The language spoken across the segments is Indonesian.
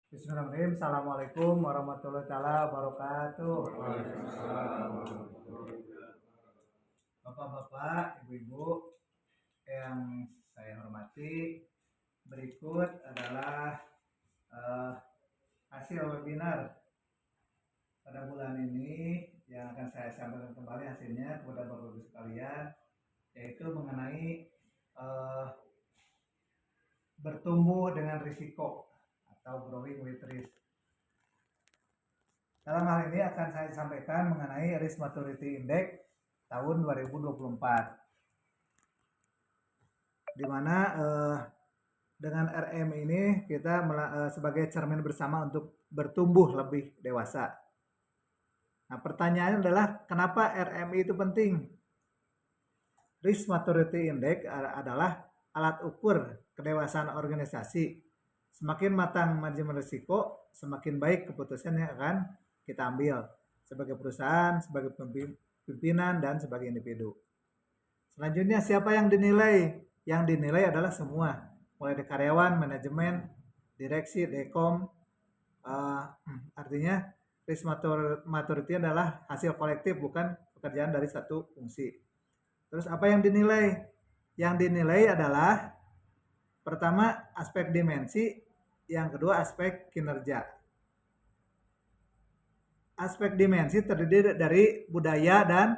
Bismillahirrahmanirrahim. Assalamualaikum warahmatullahi taala wabarakatuh. Bapak-bapak, ibu-ibu yang saya hormati, berikut adalah eh, hasil webinar pada bulan ini yang akan saya sampaikan kembali hasilnya kepada bapak ibu sekalian, yaitu mengenai bertumbuh dengan risiko atau growing with risk. Dalam hal ini akan saya sampaikan mengenai Risk Maturity Index tahun 2024, di mana dengan RM ini kita sebagai cermin bersama untuk bertumbuh lebih dewasa. Nah, pertanyaannya adalah kenapa RMI itu penting? Risk Maturity Index adalah alat ukur kedewasaan organisasi. Semakin matang manajemen risiko, semakin baik keputusan yang akan kita ambil sebagai perusahaan, sebagai pimpinan, dan sebagai individu. Selanjutnya, siapa yang dinilai? Yang dinilai adalah semua, mulai dari karyawan, manajemen, direksi, dekom. Artinya risk maturity adalah hasil kolektif, bukan pekerjaan dari satu fungsi. Terus apa yang dinilai? Yang dinilai adalah pertama aspek dimensi, yang kedua aspek kinerja. Aspek dimensi terdiri dari budaya dan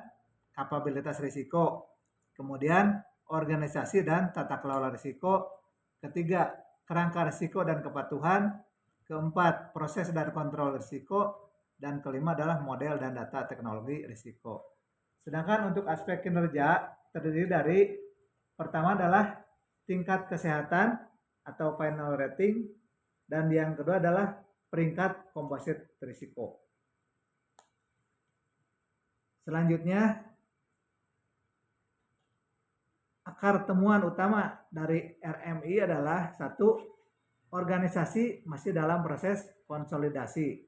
kapabilitas risiko. Kemudian organisasi dan tata kelola risiko. Ketiga, kerangka risiko dan kepatuhan. Keempat, proses dan kontrol risiko. Dan kelima adalah model dan data teknologi risiko. Sedangkan untuk aspek kinerja terdiri dari pertama adalah tingkat kesehatan atau final rating, dan yang kedua adalah peringkat komposit risiko. Selanjutnya, akar temuan utama dari RMI adalah satu, organisasi masih dalam proses konsolidasi.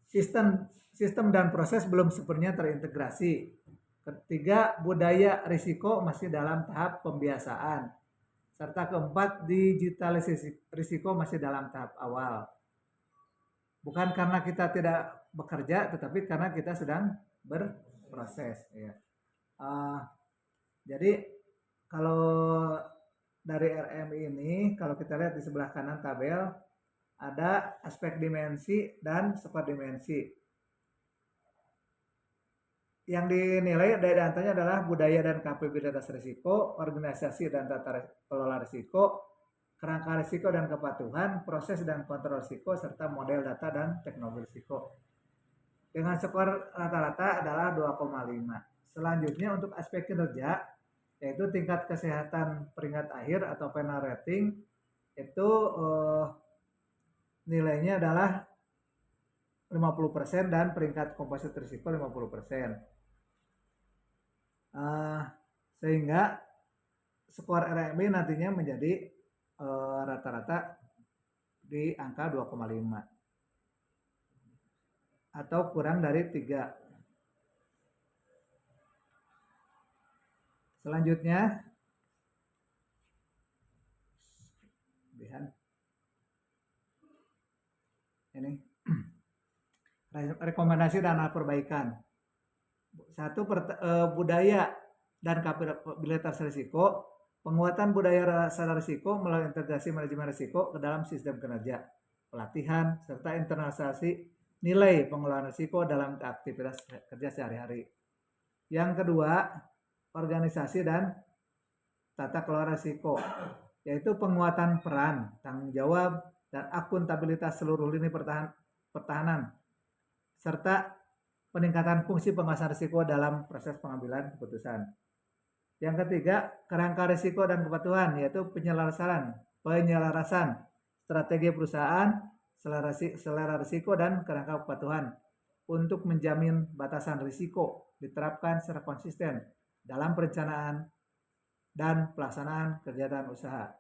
Sistem dan proses belum sepenuhnya terintegrasi. Ketiga, budaya risiko masih dalam tahap pembiasaan. Serta keempat, digitalisasi risiko masih dalam tahap awal. Bukan karena kita tidak bekerja, tetapi karena kita sedang berproses. Ya. Jadi kalau dari RM ini, kalau kita lihat di sebelah kanan tabel, ada aspek dimensi dan skor dimensi. Yang dinilai dari antaranya adalah budaya dan kapabilitas risiko, organisasi dan tata kelola risiko, kerangka risiko dan kepatuhan, proses dan kontrol risiko, serta model data dan teknologi risiko. Dengan skor rata-rata adalah 2,5. Selanjutnya untuk aspek kinerja, yaitu tingkat kesehatan peringkat akhir atau final rating, itu nilainya adalah 50% dan peringkat komposit risiko 50%. Sehingga skor RMI nantinya menjadi rata-rata di angka 2,5 atau kurang dari 3. Selanjutnya, ini rekomendasi dan perbaikan. Satu, budaya dan kapabilitas risiko. Penguatan budaya sadar risiko melalui integrasi manajemen risiko ke dalam sistem kinerja, pelatihan, serta internalisasi nilai pengelolaan risiko dalam aktivitas kerja sehari-hari. Yang kedua, organisasi dan tata kelola risiko, yaitu penguatan peran, tanggung jawab, dan akuntabilitas seluruh lini pertahanan, serta peningkatan fungsi pengawasan risiko dalam proses pengambilan keputusan. Yang ketiga, kerangka risiko dan kepatuhan, yaitu penyelarasan strategi perusahaan, selera risiko, dan kerangka kepatuhan untuk menjamin batasan risiko diterapkan secara konsisten dalam perencanaan dan pelaksanaan kegiatan usaha.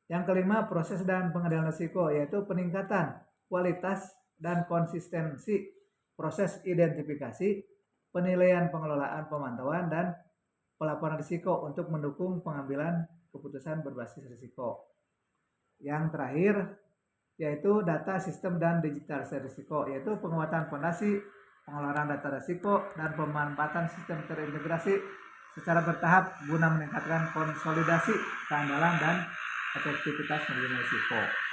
Yang kelima, proses dan pengendalian risiko, yaitu peningkatan kualitas dan konsistensi proses identifikasi, penilaian pengelolaan pemantauan, dan pelaporan risiko untuk mendukung pengambilan keputusan berbasis risiko. Yang terakhir yaitu data sistem dan digitalisasi risiko, yaitu penguatan fondasi, pengelolaan data risiko, dan pemanfaatan sistem terintegrasi secara bertahap guna meningkatkan konsolidasi keandalan dan efektivitas manajemen risiko.